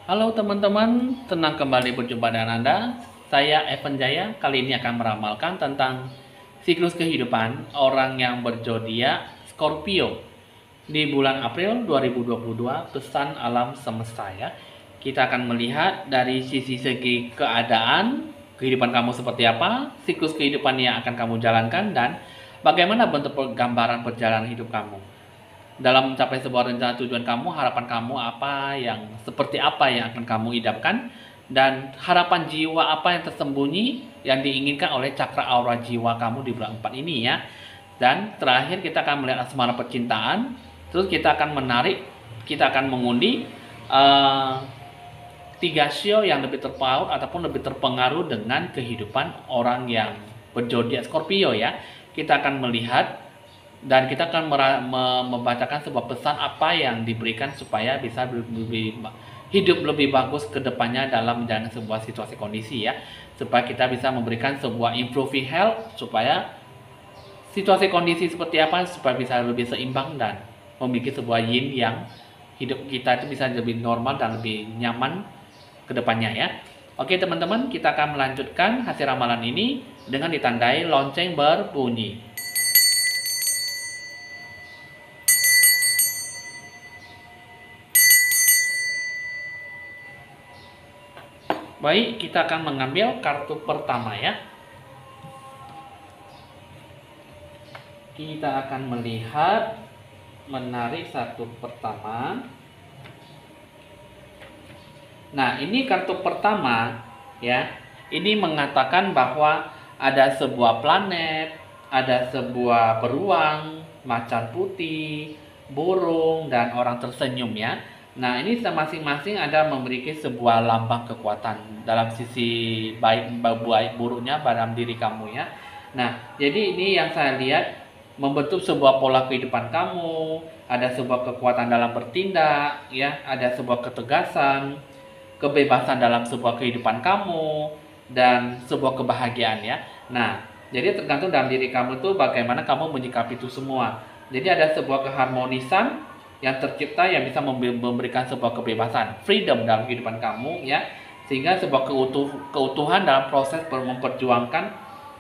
Halo teman-teman, senang kembali berjumpa dengan Anda. Saya Evan Jaya, kali ini akan meramalkan tentang siklus kehidupan orang yang berzodiak Scorpio di bulan April 2022, pesan alam semesta ya. Kita akan melihat dari sisi segi keadaan, kehidupan kamu seperti apa, siklus kehidupan yang akan kamu jalankan, dan bagaimana bentuk gambaran perjalanan hidup kamu dalam mencapai sebuah rencana tujuan kamu. Harapan kamu apa, yang seperti apa yang akan kamu idamkan, dan harapan jiwa apa yang tersembunyi yang diinginkan oleh cakra aura jiwa kamu di bulan 4 ini ya. Dan terakhir kita akan melihat asmara percintaan. Terus kita akan kita akan mengundi uh, 3 show yang lebih terpaut ataupun lebih terpengaruh dengan kehidupan orang yang berzodiak Scorpio ya. Kita akan melihat dan kita akan membacakan sebuah pesan apa yang diberikan supaya bisa hidup lebih bagus ke depannya dalam menjalani sebuah situasi kondisi ya, supaya kita bisa memberikan sebuah improving health, supaya situasi kondisi seperti apa supaya bisa lebih seimbang dan memiliki sebuah yin yang hidup kita itu bisa lebih normal dan lebih nyaman ke depannya ya. Oke teman-teman, kita akan melanjutkan hasil ramalan ini dengan ditandai lonceng berbunyi. Baik, kita akan mengambil kartu pertama ya. Kita akan melihat, menarik satu pertama. Nah, ini kartu pertama ya. Ini mengatakan bahwa ada sebuah planet, ada sebuah beruang, macan putih, burung, dan orang tersenyum ya. Nah, ini masing-masing ada memiliki sebuah lambang kekuatan dalam sisi baik buruknya dalam diri kamu ya. Nah, jadi ini yang saya lihat membentuk sebuah pola kehidupan kamu, ada sebuah kekuatan dalam bertindak ya, ada sebuah ketegasan, kebebasan dalam sebuah kehidupan kamu, dan sebuah kebahagiaan ya. Nah, jadi tergantung dalam diri kamu tuh bagaimana kamu menyikapi itu semua. Jadi ada sebuah keharmonisan yang tercipta yang bisa memberikan sebuah kebebasan, freedom dalam kehidupan kamu ya, sehingga sebuah keutuhan dalam proses memperjuangkan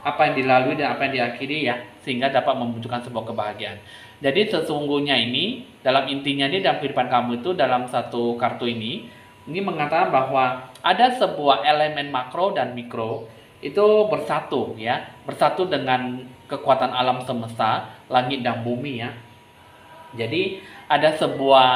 apa yang dilalui dan apa yang diakhiri ya, sehingga dapat membutuhkan sebuah kebahagiaan. Jadi sesungguhnya ini dalam intinya ini dalam kehidupan kamu itu, dalam satu kartu ini mengatakan bahwa ada sebuah elemen makro dan mikro itu bersatu ya, bersatu dengan kekuatan alam semesta, langit dan bumi ya. Jadi ada sebuah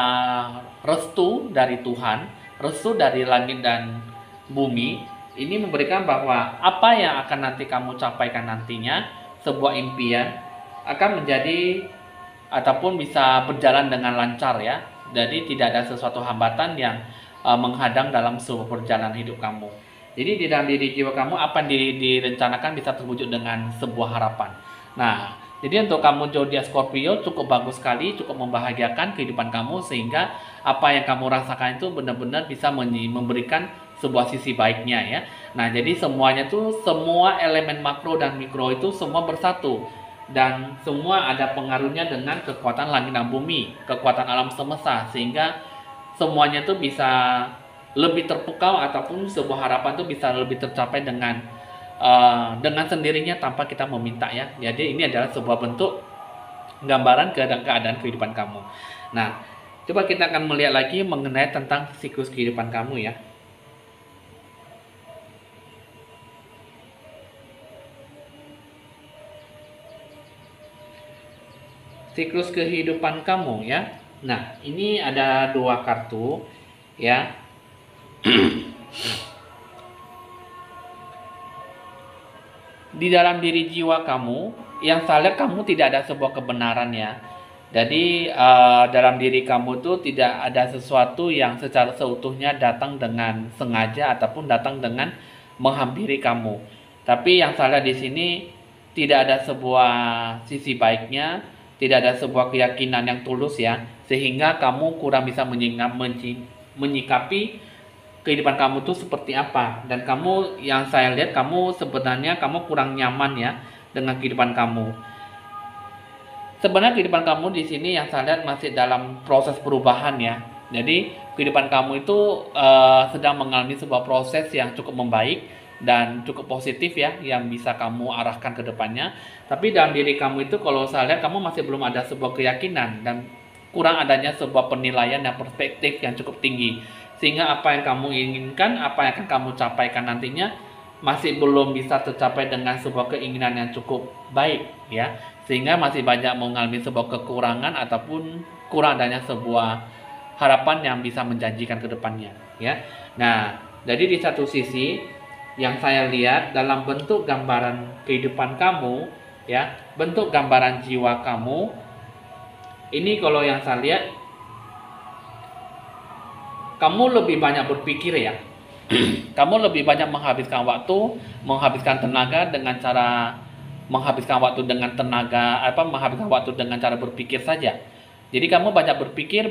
restu dari Tuhan, restu dari langit dan bumi. Ini memberikan bahwa apa yang akan nanti kamu capaikan nantinya, sebuah impian akan menjadi ataupun bisa berjalan dengan lancar ya. Jadi tidak ada sesuatu hambatan yang menghadang dalam sebuah perjalanan hidup kamu. Jadi di dalam diri jiwa kamu apa yang direncanakan bisa terwujud dengan sebuah harapan. Nah, jadi untuk kamu zodiak Scorpio cukup bagus sekali, cukup membahagiakan kehidupan kamu, sehingga apa yang kamu rasakan itu benar-benar bisa memberikan sebuah sisi baiknya ya. Nah, jadi semuanya tuh, semua elemen makro dan mikro itu semua bersatu, dan semua ada pengaruhnya dengan kekuatan langit dan bumi, kekuatan alam semesta, sehingga semuanya tuh bisa lebih terpukau ataupun sebuah harapan tuh bisa lebih tercapai dengan sendirinya tanpa kita meminta ya. Jadi ini adalah sebuah bentuk gambaran keadaan kehidupan kamu. Nah, coba kita akan melihat lagi mengenai tentang siklus kehidupan kamu ya. Siklus kehidupan kamu ya. Nah, ini ada 2 kartu ya. Di dalam diri jiwa kamu, yang saya lihat kamu tidak ada sebuah kebenaran ya. Jadi dalam diri kamu tuh tidak ada sesuatu yang secara seutuhnya datang dengan sengaja ataupun datang dengan menghampiri kamu. Tapi yang saya lihat di sini tidak ada sebuah sisi baiknya, tidak ada sebuah keyakinan yang tulus ya, sehingga kamu kurang bisa menyikapi kehidupan kamu tuh seperti apa. Dan kamu, yang saya lihat kamu sebenarnya kamu kurang nyaman ya dengan kehidupan kamu. Sebenarnya kehidupan kamu di sini yang saya lihat masih dalam proses perubahan ya. Jadi kehidupan kamu itu sedang mengalami sebuah proses yang cukup membaik dan cukup positif ya, yang bisa kamu arahkan ke depannya. Tapi dalam diri kamu itu kalau saya lihat kamu masih belum ada sebuah keyakinan dan kurang adanya sebuah penilaian dan perspektif yang cukup tinggi. Sehingga apa yang kamu inginkan, apa yang akan kamu capaikan nantinya masih belum bisa tercapai dengan sebuah keinginan yang cukup baik ya. Sehingga masih banyak mengalami sebuah kekurangan ataupun kurang adanya sebuah harapan yang bisa menjanjikan ke depannya ya. Nah, jadi di satu sisi yang saya lihat dalam bentuk gambaran kehidupan kamu ya, bentuk gambaran jiwa kamu ini, kalau yang saya lihat kamu lebih banyak berpikir ya. Kamu lebih banyak menghabiskan waktu, menghabiskan tenaga dengan cara menghabiskan waktu dengan tenaga menghabiskan waktu dengan cara berpikir saja. Jadi kamu banyak berpikir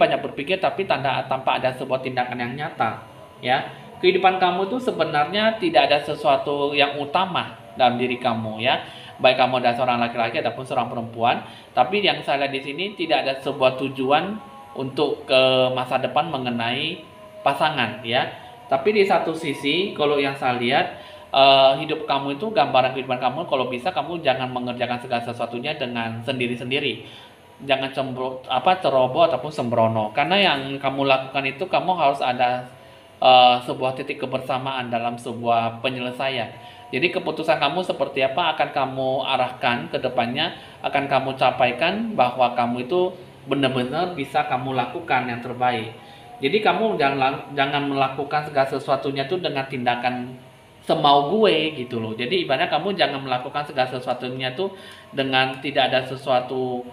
tapi tanpa ada sebuah tindakan yang nyata ya. Kehidupan kamu itu sebenarnya tidak ada sesuatu yang utama dalam diri kamu ya. Baik kamu adalah seorang laki-laki ataupun seorang perempuan, tapi yang saya lihat di sini tidak ada sebuah tujuan untuk ke masa depan mengenai pasangan ya. Tapi di satu sisi kalau yang saya lihat hidup kamu itu, gambaran kehidupan kamu, kalau bisa kamu jangan mengerjakan segala sesuatunya dengan sendiri-sendiri. Jangan ceroboh ataupun sembrono, karena yang kamu lakukan itu kamu harus ada sebuah titik kebersamaan dalam sebuah penyelesaian. Jadi keputusan kamu seperti apa akan kamu arahkan ke depannya, akan kamu capaikan bahwa kamu itu benar-benar bisa kamu lakukan yang terbaik. Jadi kamu jangan melakukan segala sesuatunya itu dengan tindakan semau gue gitu loh. Jadi ibaratnya kamu jangan melakukan segala sesuatunya tuh dengan tidak ada sesuatu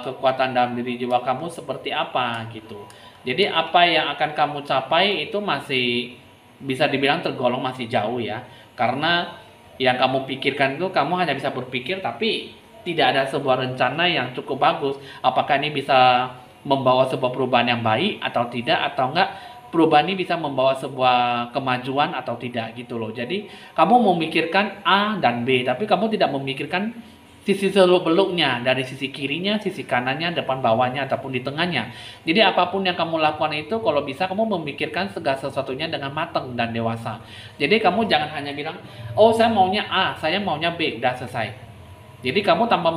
kekuatan dalam diri jiwa kamu seperti apa gitu. Jadi apa yang akan kamu capai itu masih bisa dibilang tergolong masih jauh ya. Karena yang kamu pikirkan itu kamu hanya bisa berpikir tapi tidak ada sebuah rencana yang cukup bagus. Apakah ini bisa membawa sebuah perubahan yang baik atau tidak, atau enggak perubahan ini bisa membawa sebuah kemajuan atau tidak gitu loh. Jadi kamu memikirkan A dan B, tapi kamu tidak memikirkan sisi seluk-beluknya, dari sisi kirinya, sisi kanannya, depan bawahnya, ataupun di tengahnya. Jadi apapun yang kamu lakukan itu kalau bisa kamu memikirkan segala sesuatunya dengan matang dan dewasa. Jadi kamu jangan hanya bilang, oh saya maunya A, saya maunya B, udah selesai. Jadi kamu tanpa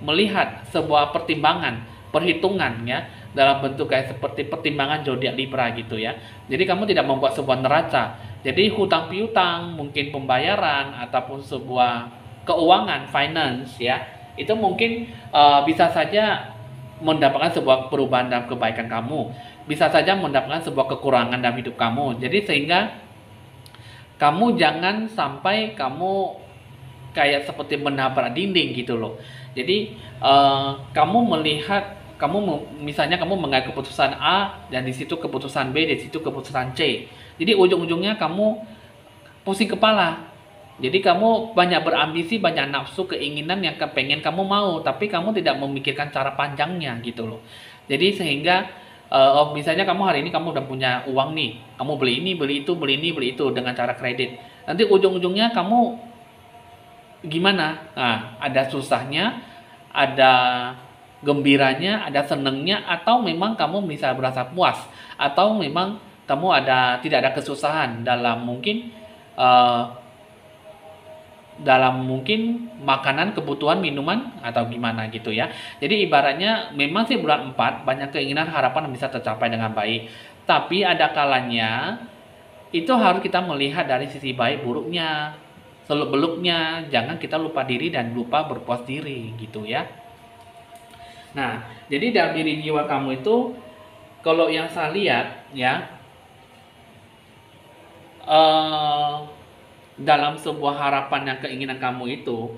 melihat sebuah perhitungan ya, dalam bentuk kayak seperti pertimbangan zodiak Libra gitu ya. Jadi kamu tidak membuat sebuah neraca. Jadi hutang piutang, mungkin pembayaran ataupun sebuah keuangan, finance ya, itu mungkin bisa saja mendapatkan sebuah perubahan dalam kebaikan kamu, bisa saja mendapatkan sebuah kekurangan dalam hidup kamu. Jadi sehingga kamu jangan sampai kamu kayak seperti menabrak dinding gitu loh. Jadi kamu melihat, misalnya kamu mengambil keputusan A dan di situ keputusan B, di situ keputusan C. Jadi ujung-ujungnya kamu pusing kepala. Jadi kamu banyak berambisi, banyak nafsu, keinginan yang pengen kamu mau, tapi kamu tidak memikirkan cara panjangnya gitu loh. Jadi sehingga misalnya kamu hari ini kamu udah punya uang nih, kamu beli ini, beli itu, beli ini, beli itu dengan cara kredit. Nanti ujung-ujungnya kamu gimana? Nah, ada susahnya, ada gembiranya, ada senengnya, atau memang kamu bisa berasa puas, atau memang kamu tidak ada kesusahan dalam mungkin makanan, kebutuhan, minuman, atau gimana gitu ya. Jadi ibaratnya memang sih bulan 4 banyak keinginan, harapan yang bisa tercapai dengan baik. Tapi ada kalanya itu harus kita melihat dari sisi baik buruknya, seluk-beluknya. Jangan kita lupa diri dan lupa berpuas diri gitu ya. Nah, jadi dalam diri jiwa kamu itu kalau yang saya lihat ya, dalam sebuah harapan yang keinginan kamu itu,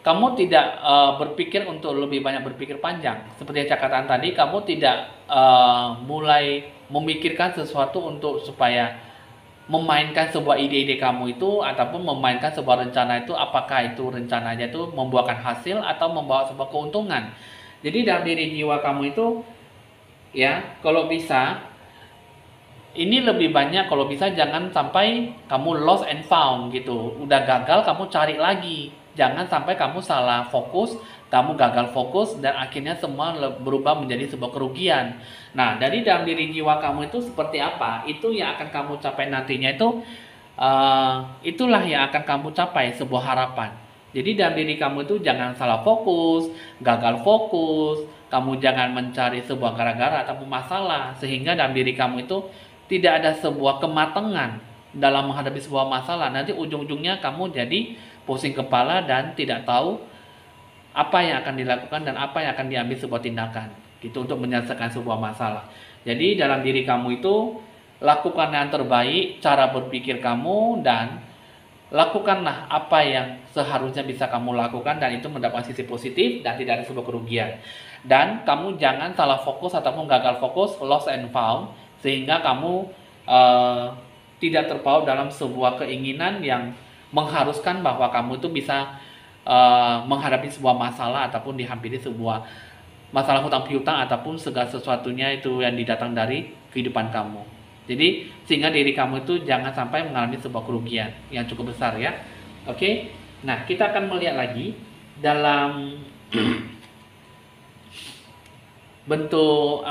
kamu tidak berpikir untuk lebih banyak berpikir panjang. Seperti yang saya katakan tadi, kamu tidak mulai memikirkan sesuatu untuk supaya memainkan sebuah ide-ide kamu itu, ataupun memainkan sebuah rencana itu, apakah itu rencananya itu membuahkan hasil atau membawa sebuah keuntungan. Jadi dalam diri jiwa kamu itu ya, kalau bisa ini lebih banyak, kalau bisa jangan sampai kamu lost and found gitu. Udah gagal kamu cari lagi. Jangan sampai kamu salah fokus kamu gagal fokus, dan akhirnya semua berubah menjadi sebuah kerugian. Nah, dari dalam diri jiwa kamu itu seperti apa, itu yang akan kamu capai nantinya itu, itulah yang akan kamu capai, sebuah harapan. Jadi dalam diri kamu itu jangan salah fokus, gagal fokus, kamu jangan mencari sebuah gara-gara atau masalah, sehingga dalam diri kamu itu tidak ada sebuah kematangan dalam menghadapi sebuah masalah. Nanti ujung-ujungnya kamu jadi pusing kepala dan tidak tahu apa yang akan dilakukan dan apa yang akan diambil sebuah tindakan gitu untuk menyelesaikan sebuah masalah. Jadi dalam diri kamu itu lakukan yang terbaik, cara berpikir kamu, dan lakukanlah apa yang seharusnya bisa kamu lakukan, dan itu mendapat sisi positif dan tidak ada sebuah kerugian. Dan kamu jangan salah fokus ataupun gagal fokus, lost and found, sehingga kamu tidak terpaut dalam sebuah keinginan yang mengharuskan bahwa kamu itu bisa menghadapi sebuah masalah ataupun dihampiri sebuah masalah hutang piutang ataupun segala sesuatunya itu yang didatang dari kehidupan kamu. Jadi sehingga diri kamu itu jangan sampai mengalami sebuah kerugian yang cukup besar ya. Oke. Nah, kita akan melihat lagi dalam bentuk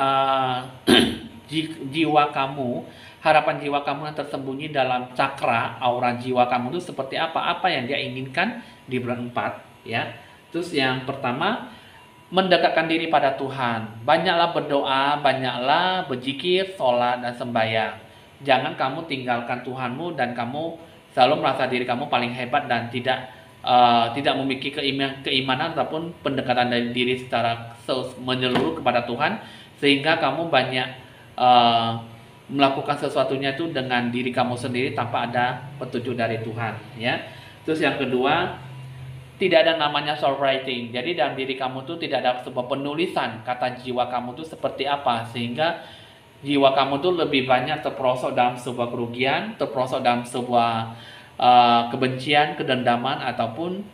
jiwa kamu, harapan jiwa kamu yang tersembunyi dalam cakra aura jiwa kamu itu seperti apa yang dia inginkan di bulan 4 ya. Terus yang pertama, mendekatkan diri pada Tuhan. Banyaklah berdoa, banyaklah berzikir, sholat, dan sembahyang. Jangan kamu tinggalkan Tuhanmu dan kamu selalu merasa diri kamu paling hebat dan tidak memiliki keimanan ataupun pendekatan dari diri secara menyeluruh kepada Tuhan, sehingga kamu banyak melakukan sesuatunya itu dengan diri kamu sendiri tanpa ada petunjuk dari Tuhan ya. Terus yang kedua, tidak ada namanya soul writing. Jadi dalam diri kamu tuh tidak ada sebuah penulisan kata jiwa kamu tuh seperti apa, sehingga jiwa kamu tuh lebih banyak terperosok dalam sebuah kerugian, terperosok dalam sebuah kebencian, kedendaman, ataupun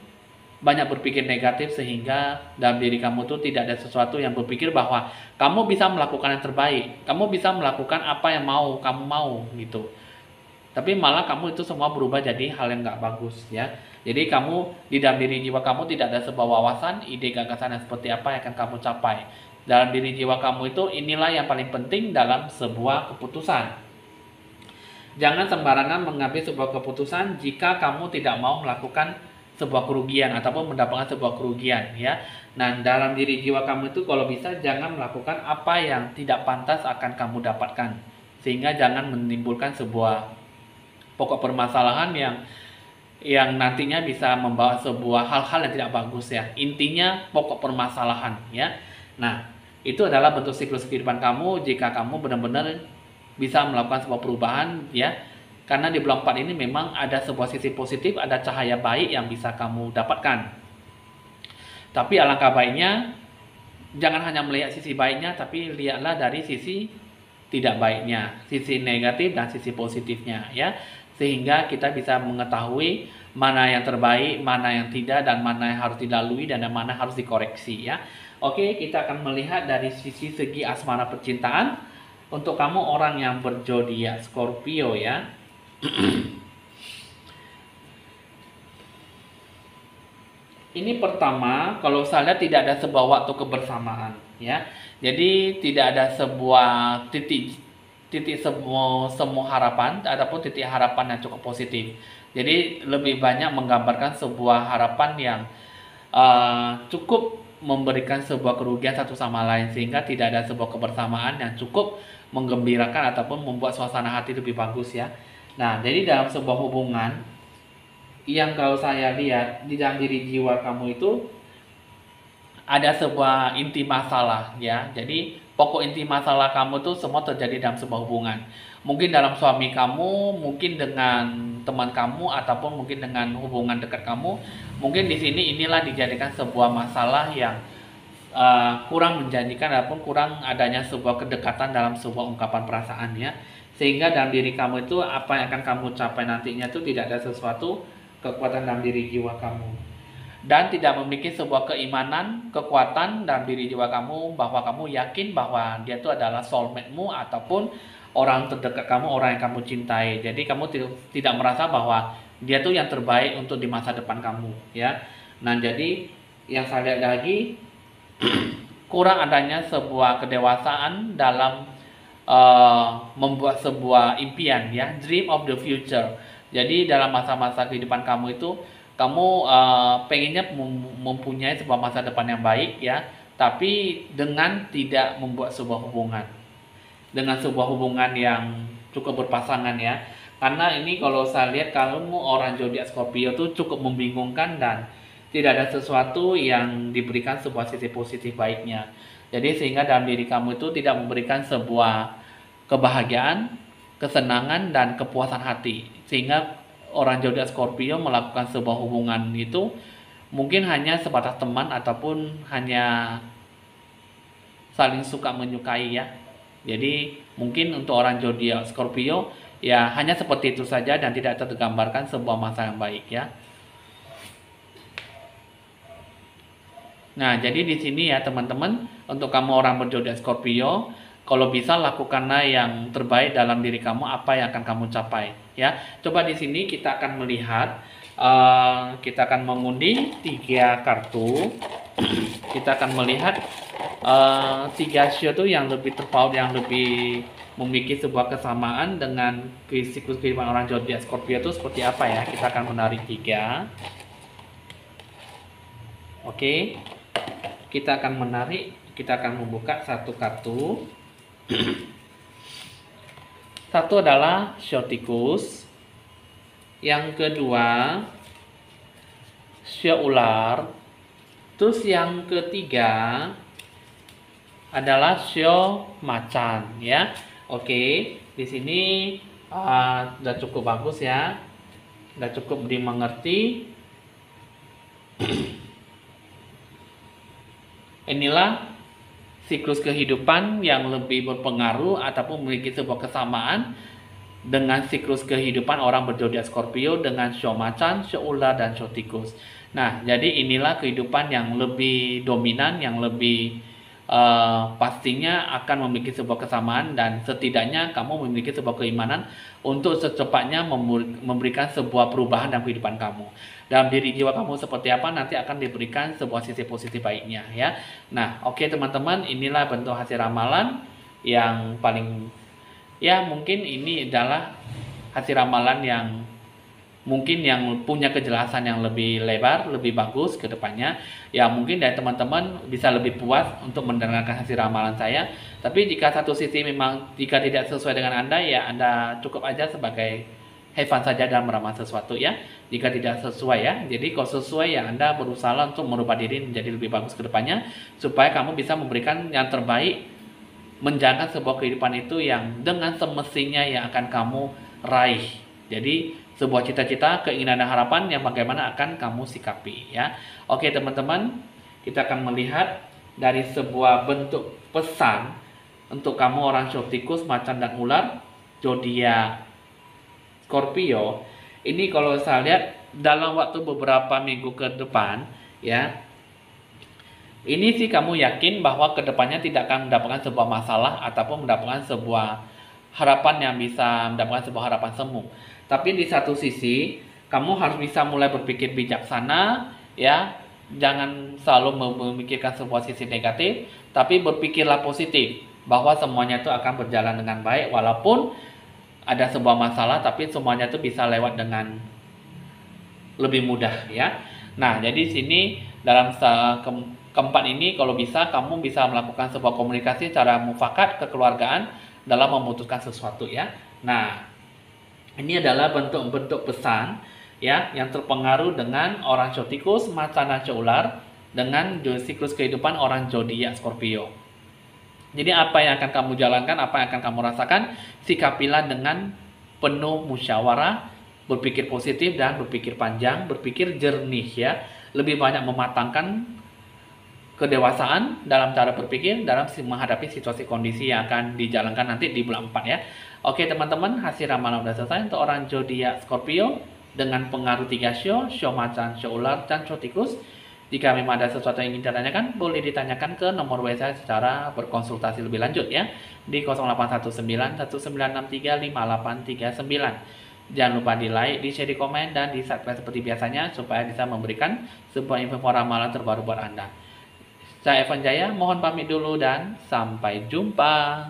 banyak berpikir negatif, sehingga dalam diri kamu tuh tidak ada sesuatu yang berpikir bahwa kamu bisa melakukan yang terbaik, kamu bisa melakukan apa yang kamu mau gitu. Tapi malah kamu itu semua berubah jadi hal yang nggak bagus ya. Jadi kamu di dalam diri jiwa kamu tidak ada sebuah wawasan, ide, gagasan yang seperti apa yang akan kamu capai. Dalam diri jiwa kamu itu inilah yang paling penting dalam sebuah keputusan. Jangan sembarangan mengambil sebuah keputusan jika kamu tidak mau melakukan sebuah kerugian ataupun mendapatkan sebuah kerugian ya. Nah, dalam diri jiwa kamu itu kalau bisa jangan melakukan apa yang tidak pantas akan kamu dapatkan, sehingga jangan menimbulkan sebuah pokok permasalahan yang nantinya bisa membawa sebuah hal-hal yang tidak bagus ya. Intinya pokok permasalahan ya. Nah, itu adalah bentuk siklus kehidupan kamu jika kamu benar-benar bisa melakukan sebuah perubahan ya. Karena di bulan 4 ini memang ada sebuah sisi positif, ada cahaya baik yang bisa kamu dapatkan. Tapi alangkah baiknya jangan hanya melihat sisi baiknya, tapi lihatlah dari sisi tidak baiknya, sisi negatif dan sisi positifnya ya. Sehingga kita bisa mengetahui mana yang terbaik, mana yang tidak, dan mana yang harus dilalui dan mana harus dikoreksi ya. Oke, kita akan melihat dari segi asmara percintaan untuk kamu orang yang berzodiak Scorpio ya. Ini pertama, kalau saya lihat tidak ada sebuah waktu kebersamaan ya. Jadi tidak ada sebuah titik semua harapan ataupun titik harapan yang cukup positif. Jadi lebih banyak menggambarkan sebuah harapan yang cukup memberikan sebuah kerugian satu sama lain, sehingga tidak ada sebuah kebersamaan yang cukup menggembirakan ataupun membuat suasana hati lebih bagus ya. Nah, jadi dalam sebuah hubungan yang kalau saya lihat di dalam diri jiwa kamu itu ada sebuah inti masalah ya. Jadi pokok inti masalah kamu tuh semua terjadi dalam sebuah hubungan. Mungkin dalam suami kamu, mungkin dengan teman kamu, ataupun mungkin dengan hubungan dekat kamu. Mungkin di sini inilah dijadikan sebuah masalah yang kurang menjanjikan ataupun kurang adanya sebuah kedekatan dalam sebuah ungkapan perasaan ya. Sehingga dalam diri kamu itu apa yang akan kamu capai nantinya itu tidak ada sesuatu kekuatan dalam diri jiwa kamu. Dan tidak memiliki sebuah keimanan, kekuatan dalam diri jiwa kamu bahwa kamu yakin bahwa dia itu adalah soulmate-mu ataupun orang terdekat kamu, orang yang kamu cintai. Jadi kamu tidak merasa bahwa dia tuh yang terbaik untuk di masa depan kamu ya. Nah, jadi Yang saya lihat lagi, kurang adanya sebuah kedewasaan dalam membuat sebuah impian, ya, dream of the future. Jadi dalam masa-masa kehidupan kamu itu, kamu pengennya mempunyai sebuah masa depan yang baik, ya, tapi dengan tidak membuat sebuah hubungan, dengan sebuah hubungan yang cukup berpasangan, ya. Karena ini kalau saya lihat kamu orang zodiak Scorpio tuh cukup membingungkan dan tidak ada sesuatu yang diberikan sebuah sisi positif baiknya. Jadi sehingga dalam diri kamu itu tidak memberikan sebuah kebahagiaan, kesenangan, dan kepuasan hati. Sehingga orang zodiak Scorpio melakukan sebuah hubungan itu mungkin hanya sebatas teman ataupun hanya saling suka menyukai, ya. Jadi mungkin untuk orang zodiak Scorpio ya hanya seperti itu saja dan tidak tergambarkan sebuah masa yang baik, ya. Nah, jadi di sini ya teman-teman, untuk kamu orang berzodiak Scorpio, kalau bisa lakukanlah yang terbaik dalam diri kamu, apa yang akan kamu capai, ya. Coba di sini kita akan melihat, kita akan mengundi 3 kartu. Kita akan melihat 3 show itu yang lebih terpaut, yang lebih memiliki sebuah kesamaan dengan siklus kehidupan orang zodiak Scorpio itu seperti apa, ya. Kita akan menarik 3. Oke. Kita akan menarik, kita akan membuka 1 kartu. Satu adalah show tikus. Yang kedua show ular. Terus yang ketiga adalah show macan, ya. Oke, di sini sudah cukup bagus, ya. Sudah cukup dimengerti. Inilah siklus kehidupan yang lebih berpengaruh ataupun memiliki sebuah kesamaan dengan siklus kehidupan orang berzodiak Scorpio dengan show macan, show ular, dan show tikus. Nah, jadi inilah kehidupan yang lebih dominan, yang lebih pastinya akan memiliki sebuah kesamaan, dan setidaknya kamu memiliki sebuah keimanan untuk secepatnya memberikan sebuah perubahan dalam kehidupan kamu. Dalam diri jiwa kamu seperti apa, nanti akan diberikan sebuah sisi positif baiknya, ya. Nah, oke teman-teman, inilah bentuk hasil ramalan yang paling, ya, mungkin ini adalah hasil ramalan yang mungkin yang punya kejelasan yang lebih lebar, lebih bagus ke depannya. Ya, mungkin dari teman-teman bisa lebih puas untuk mendengarkan hasil ramalan saya. Tapi jika satu sisi memang jika tidak sesuai dengan Anda, ya Anda cukup aja sebagai have fun saja dalam meramal sesuatu, ya. Jika tidak sesuai, ya. Jadi kalau sesuai, ya Anda berusaha untuk merubah diri menjadi lebih bagus ke depannya supaya kamu bisa memberikan yang terbaik, menjalankan sebuah kehidupan itu yang dengan semestinya yang akan kamu raih. Jadi sebuah cita-cita, keinginan dan harapan yang bagaimana akan kamu sikapi, ya. Oke teman-teman, kita akan melihat dari sebuah bentuk pesan untuk kamu orang show tikus, macan, dan ular zodiak Scorpio. Ini kalau saya lihat dalam waktu beberapa minggu ke depan, ya, ini sih kamu yakin bahwa kedepannya tidak akan mendapatkan sebuah masalah ataupun mendapatkan sebuah harapan yang bisa mendapatkan sebuah harapan semu. Tapi di satu sisi kamu harus bisa mulai berpikir bijaksana, ya. Jangan selalu memikirkan sebuah sisi negatif, tapi berpikirlah positif bahwa semuanya itu akan berjalan dengan baik walaupun ada sebuah masalah, tapi semuanya itu bisa lewat dengan lebih mudah, ya. Nah, jadi sini dalam keempat ini kalau bisa kamu bisa melakukan sebuah komunikasi secara mufakat kekeluargaan dalam memutuskan sesuatu, ya. Nah, ini adalah bentuk-bentuk pesan, ya, yang terpengaruh dengan orang show tikus, macan, dan show ular dengan siklus kehidupan orang zodiak Scorpio. Jadi apa yang akan kamu jalankan, apa yang akan kamu rasakan, sikapilah dengan penuh musyawarah, berpikir positif dan berpikir panjang, berpikir jernih, ya. Lebih banyak mematangkan kedewasaan dalam cara berpikir dalam menghadapi situasi kondisi yang akan dijalankan nanti di bulan 4, ya. Oke teman-teman, hasil ramalan sudah selesai untuk orang zodiak Scorpio dengan pengaruh 3 show macan, show ular, dan show tikus. Jika memang ada sesuatu yang ingin ditanyakan, boleh ditanyakan ke nomor WA saya secara berkonsultasi lebih lanjut, ya, di 0819 1963 5839. Jangan lupa di like, di share, di komen, dan di subscribe seperti biasanya supaya bisa memberikan sebuah info ramalan terbaru buat Anda. Saya Evan Jaya, mohon pamit dulu dan sampai jumpa.